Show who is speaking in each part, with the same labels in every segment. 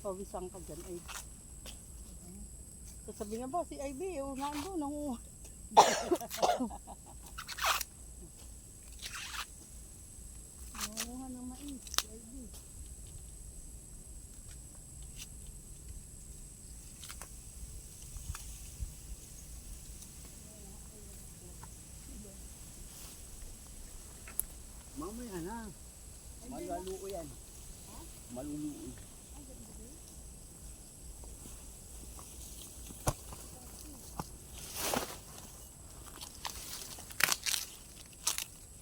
Speaker 1: Pawisang ka dyan ay. Sasabi nga ba si Ivy, nandun nangunguha. Nangunguha ng mais si Ivy.
Speaker 2: Mamaya na. Maluluo yan. Maluluo.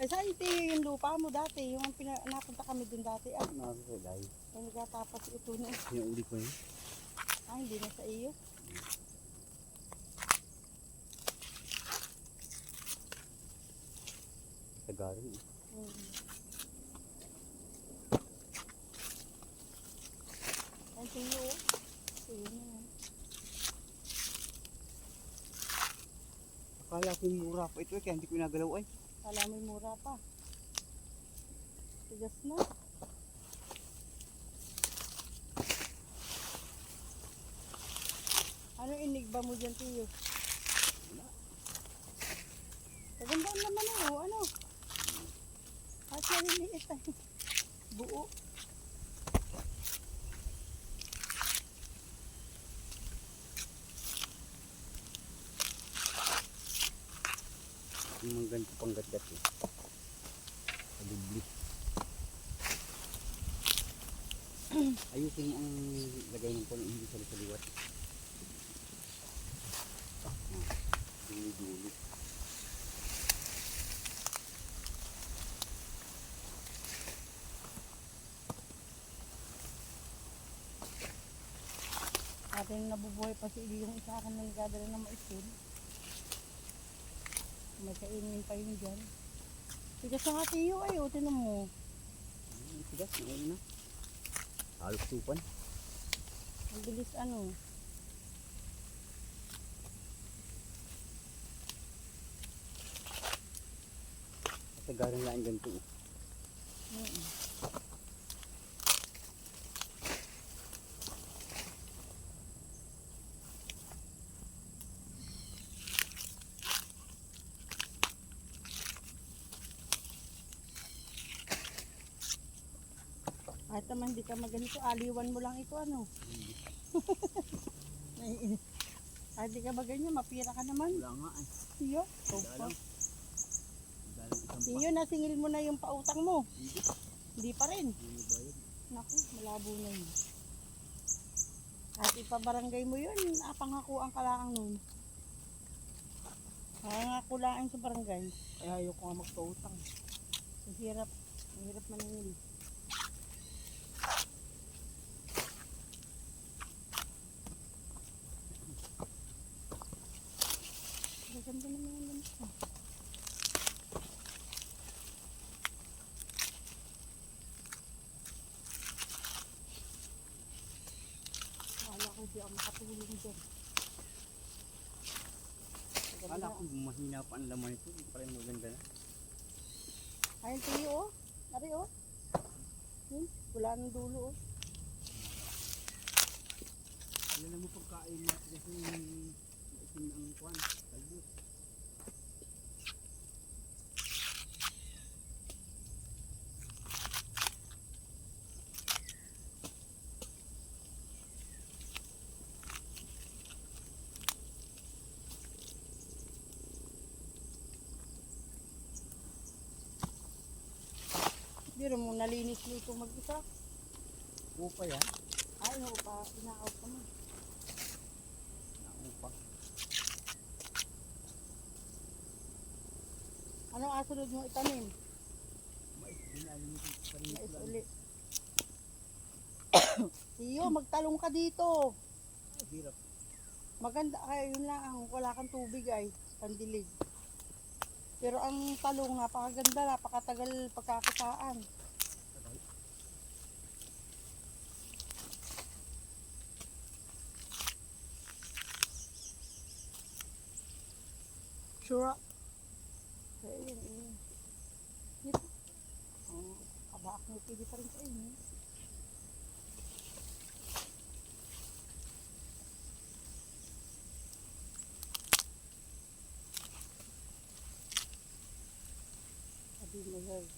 Speaker 1: Eh saan yung lupa mo dati? Yung napunta kami dun dati.
Speaker 2: Nakakulay.
Speaker 1: Ay nagtatapos ito na.
Speaker 2: Pinauli ko yun.
Speaker 1: Hindi na sa iyo.
Speaker 2: Tagarin.
Speaker 1: Ay tiyo. Tiyo na yan.
Speaker 2: Akala ko mura pa ito kaya hindi ko nagalaw ay.
Speaker 1: Kala may mura pa. Tigas na. Ano inigba mo dyan, tiyo? Kagandaan naman ano? At yan iniit ay. Buo.
Speaker 2: Yung mga ganito pang gat-gat eh. Kalibli. Ayusin ang lagay ng puno hindi sa liwat. Duli-duli.
Speaker 1: Ating nabubuhay pa si Ili yung isa akin na nagdadala ng maisin. May kainin pa yun dyan. Tigas na nga tiyo ay, tinan mo.
Speaker 2: Tigas, ngayon na. Halos tupan.
Speaker 1: Ang bilis ano.
Speaker 2: Tagarin lang ganito.
Speaker 1: Kahit naman hindi ka maganito, aliwan mo lang ito ano. Kahit hindi ka maganyan, mapira ka naman.
Speaker 2: Wala nga ay.
Speaker 1: Tiyo, tiyo, nasingil mo na yung pautang mo. Hindi pa rin. Naku, malabo na yun. At ipabarangay mo yun, apangako ang kalaang nun. Pangako lang sa barangay. Kaya ayoko nga magpautang. Mahirap maningil. Ganda naman yung lamit ko. Wala ko di ako makatulong dyan.
Speaker 2: Kala ko mahina pa ang laman ito. Hindi pa rin maganda na.
Speaker 1: Ayun tiyo oh. Ari oh. Wala nang dulo oh.
Speaker 2: Alam mo pagkain natin kasi itim ang kuwan. Talbos.
Speaker 1: Biro mo nalinis mo ito mag-isa.
Speaker 2: Upa yan.
Speaker 1: Ay, no, inaaw pa mo.
Speaker 2: Upa.
Speaker 1: Anong asunod mo itanim?
Speaker 2: Mais. Dinalimutin pa rin
Speaker 1: Mais
Speaker 2: ito.
Speaker 1: ulit. Iyo, magtalong ka dito.
Speaker 2: Hirap.
Speaker 1: Maganda, ay yun lang, wala kang tubig ay, pandilig. Pero ang talong, napakaganda, napakatagal pagkakitaan.
Speaker 2: Sure.
Speaker 1: Kaya yun, Dito. Ang kabaak mo, pwede pa rin sa inyo. Sabi mo, Lord,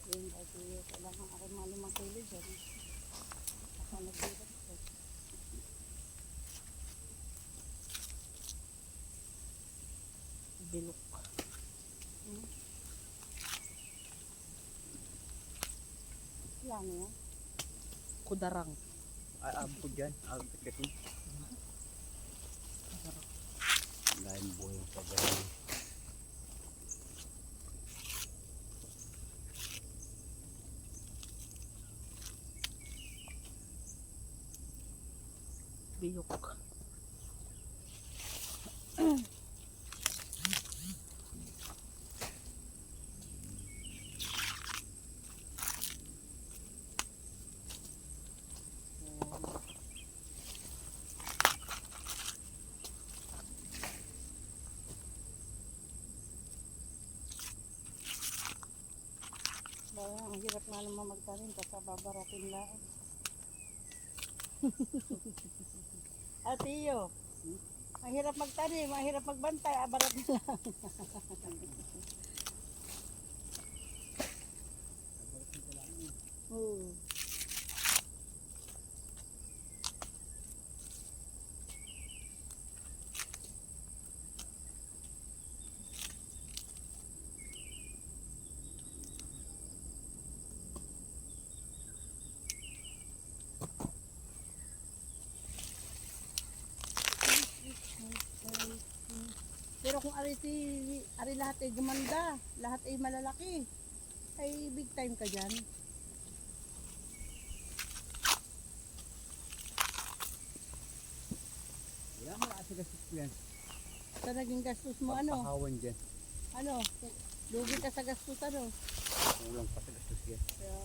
Speaker 1: yun, bago yun, kailangan ako mga 5 kilo dyan. Ako nagbirat ko.
Speaker 2: Bilok.
Speaker 1: Wala na yan.
Speaker 2: Kudarang.
Speaker 3: Abot yan. Abot kasi. Dahil buhay sa ganyan.
Speaker 2: Biyok.
Speaker 1: Ang hirap nga naman magtanim, basta babaratin lang. Atiyo, ang hirap magtanim, ang hirap magbantay, abarat na lang. Oo. Pero kung ari lahat ay gumanda, lahat ay malalaki, ay big time ka dyan.
Speaker 3: Wala mo na sa gastos ko yan.
Speaker 1: Sa naging gastos mo, ano?
Speaker 3: Pagpahawan dyan.
Speaker 1: Ano? Lugi ka sa gastos, ano?
Speaker 3: Kulang pa sa gastos yan.
Speaker 1: Kaya,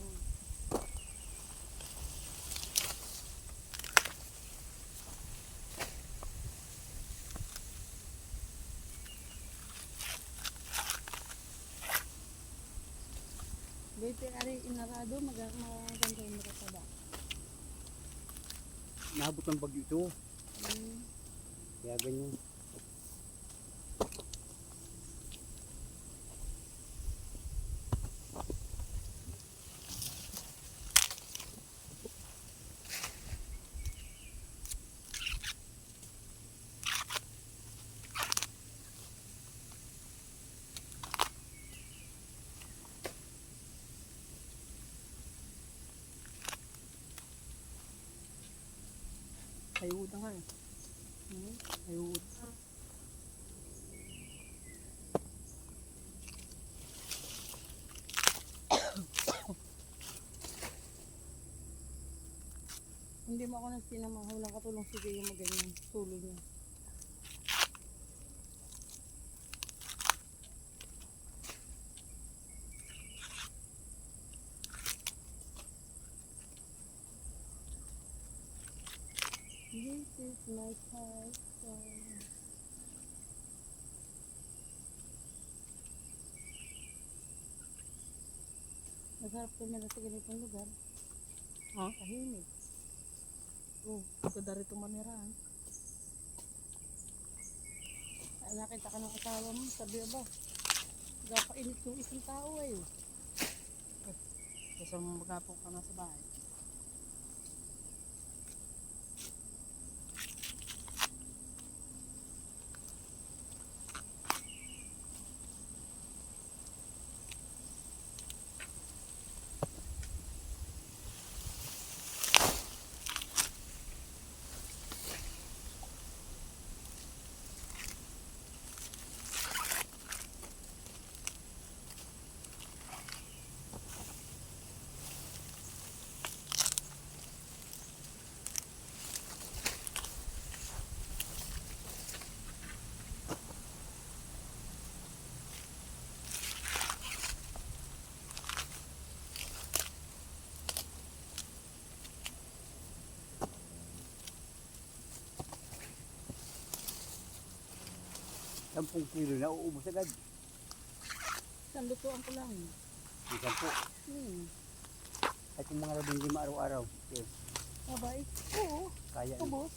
Speaker 1: Bete ari inarado, maganda yung maratada.
Speaker 3: Naabot ng bagyo ito. Kaya ganyan.
Speaker 2: Ayud na nga eh. Ayud.
Speaker 1: Hindi mo ako nang sinamahaw lang katulong sige yung maganyan, tulo niya. This is my passion. Masarap tumira sa ganitong lugar.
Speaker 2: Ha?
Speaker 1: Tahimik.
Speaker 2: Oh, ito dari tumaniraan.
Speaker 1: Ay, nakita ka ng asawa mo, sabi ba? Gapainit yung isang tao eh.
Speaker 2: Kasi magapong ka na sa bahay.
Speaker 3: 10 kilo na uubos agad.
Speaker 1: Isang lutuan ko lang.
Speaker 3: Yung 10. Ay kung mga 15 araw-araw. Okay.
Speaker 1: Abay, oo,
Speaker 3: Kaya.
Speaker 1: ubos.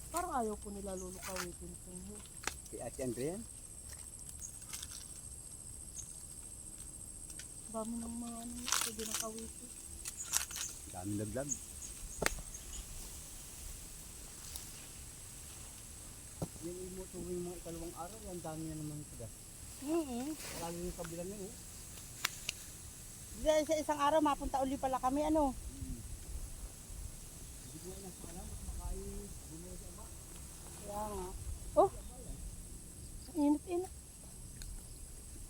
Speaker 1: Parang ayaw po nila lulukawitin po.
Speaker 3: Si Ate Andrea.
Speaker 1: Dami ng mga ano, pwede na kawitin.
Speaker 3: Daming laglag. Yung imo tuwing mga ikalawang araw, ang dami na naman tigas. Lalo yung kabilang yun eh.
Speaker 1: Dahil sa isang araw, mapunta uli pala kami, ano?
Speaker 3: Hindi ko na alam, mas makain, bumili sa iba.
Speaker 1: Kaya nga. Oh! Init-init.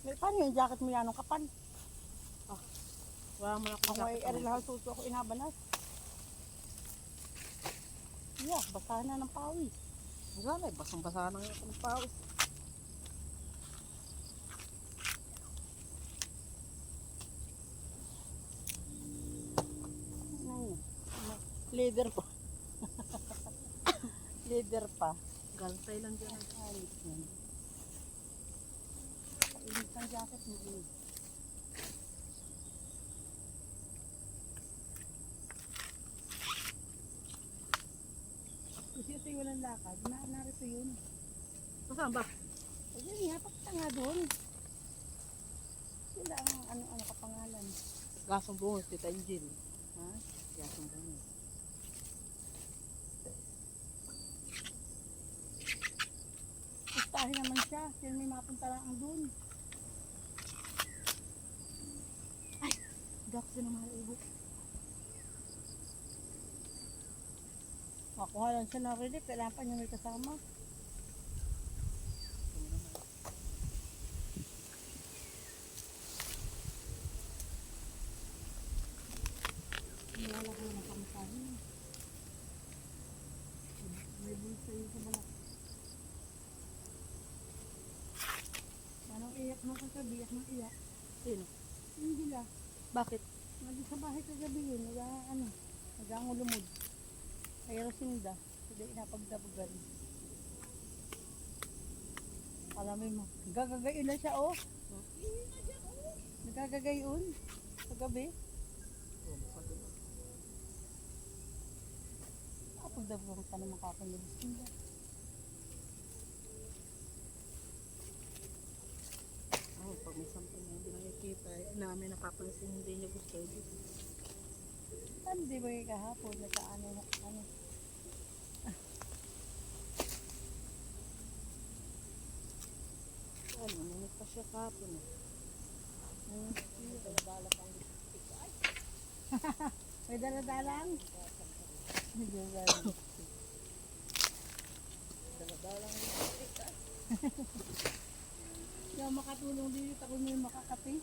Speaker 1: May paano yung jacket mo yan, nung kapan?
Speaker 2: Wala mo na
Speaker 1: Ako ay arilahan suso ako inabanat. Yeah, basahan na ng pawis.
Speaker 2: Wala, basang-basa na yung pawis.
Speaker 1: Leather pa. Leather pa.
Speaker 2: Galantay lang dyan.
Speaker 1: Ayos yan. Init ang jacket mo. Kasi ito yung walang lakad. Narito yun.
Speaker 2: Saan ba?
Speaker 1: Ayun nga, pakita nga doon. Sila ang ano kapangalan.
Speaker 2: Gasong bungos, Tita Angel.
Speaker 1: Ha?
Speaker 2: Gasong bungos.
Speaker 1: Pustahin naman siya. Sila may mapunta lang ang doon. Ay! Dak siya ng mga ibo. Makuha lang siya na relief. Kailangan pa niya may kasama. Wala ko na pangkain. May bulsa yun sa balak. Anong iyak ng kagabi? Iyak ng iyak.
Speaker 2: Sino?
Speaker 1: Hindi lang.
Speaker 2: Bakit?
Speaker 1: Nandun sa bahay kagabi yun. Nag-angulumod. Kaya Rosinda. Hindi inapagdabugan. Alam mo, gagagayon na siya oh. Nagagagayon. Kagabi.
Speaker 2: Oh, bakit?
Speaker 1: Pagdabugan ka naman kapag ni Rosinda.
Speaker 2: Ay, pag may something na hindi nakikita, namin napapansin hindi niya gusto dito.
Speaker 1: Hindi ba yung kahapon? Nakaano.
Speaker 2: Ano, nanit pa siya kapon.
Speaker 1: May daladalang? May daladalang.
Speaker 2: Daladalang.
Speaker 1: Yung makatulong dito, ako may makakapi.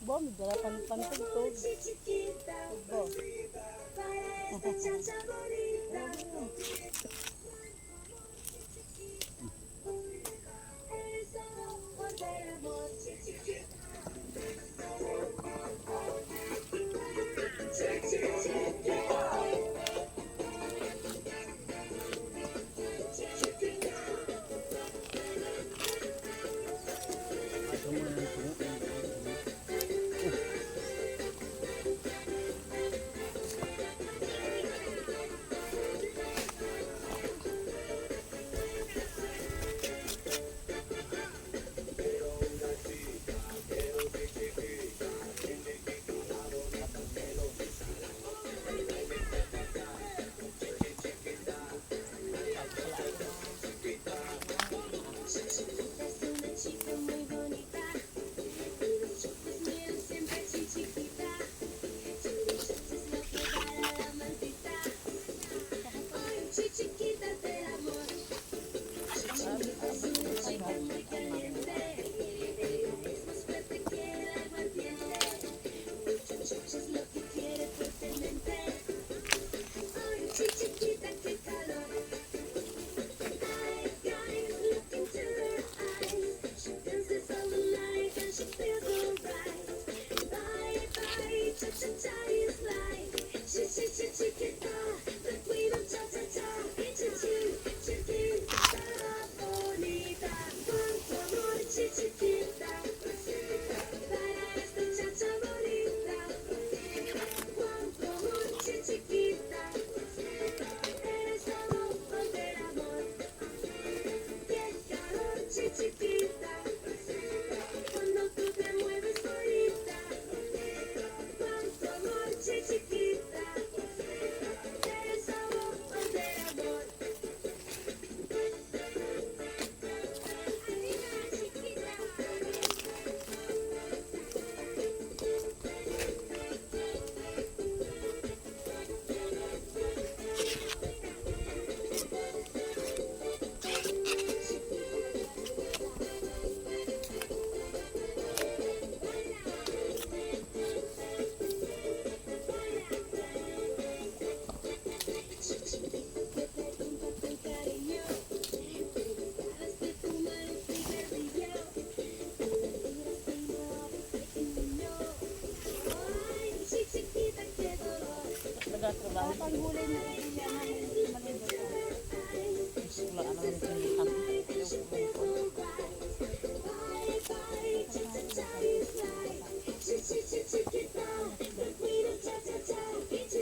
Speaker 1: Bo, may dala pantugtog. Bo.
Speaker 3: Ito mo na yung tungo.
Speaker 2: Nagatrabaho.
Speaker 1: Kapag gulay na pilihan namin maliit.
Speaker 2: Wala ka naman pilihan.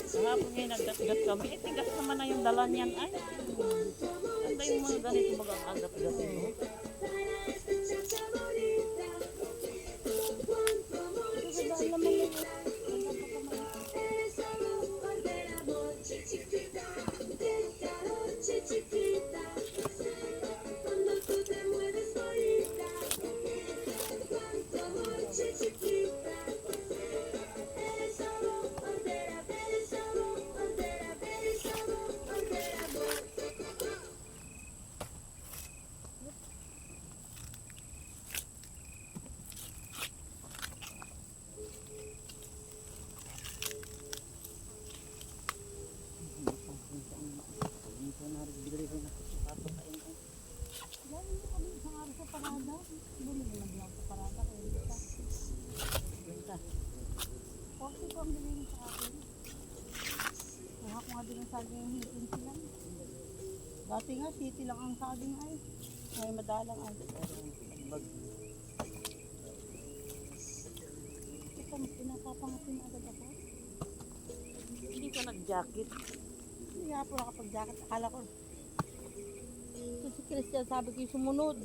Speaker 2: Kahapon ngayon nagdatgat kami. Tigas naman na yung dala niyan. Ay, ganda yung mga ganito mag-agat-gat ito.
Speaker 1: Galing mo kami isang araw sa parada. Bumili naman lang sa parada. Kasi ko ang bilhin sa akin. Kuha ko nga din ang saging yung hitin sila. Dati nga, city lang ang saging ay. Ay, madalang ay. Ito, mas pinapapangapin agad ako.
Speaker 2: Hindi ka nag-jacket.
Speaker 1: Hindi nga po nakapag-jacket. Akala ko. Ito si Christian, sabi ko yung sumunod.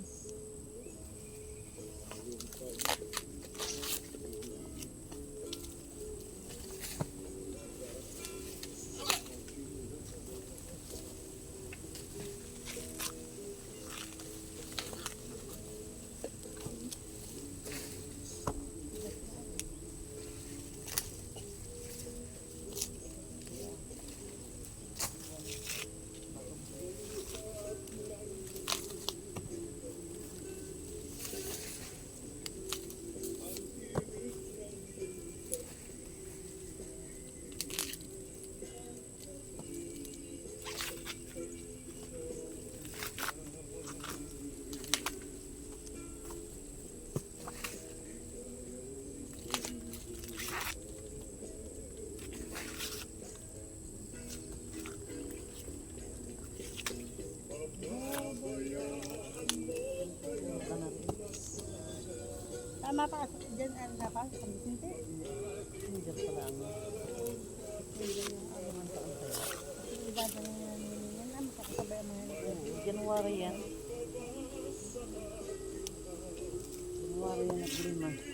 Speaker 1: Tama pa kasi dyan, ano na pa, sa Vicente.
Speaker 2: Hindi pala ano.
Speaker 1: Kasi ibada na yan, yan, makakasabay ang mga
Speaker 2: January yan. January yan at 3 months.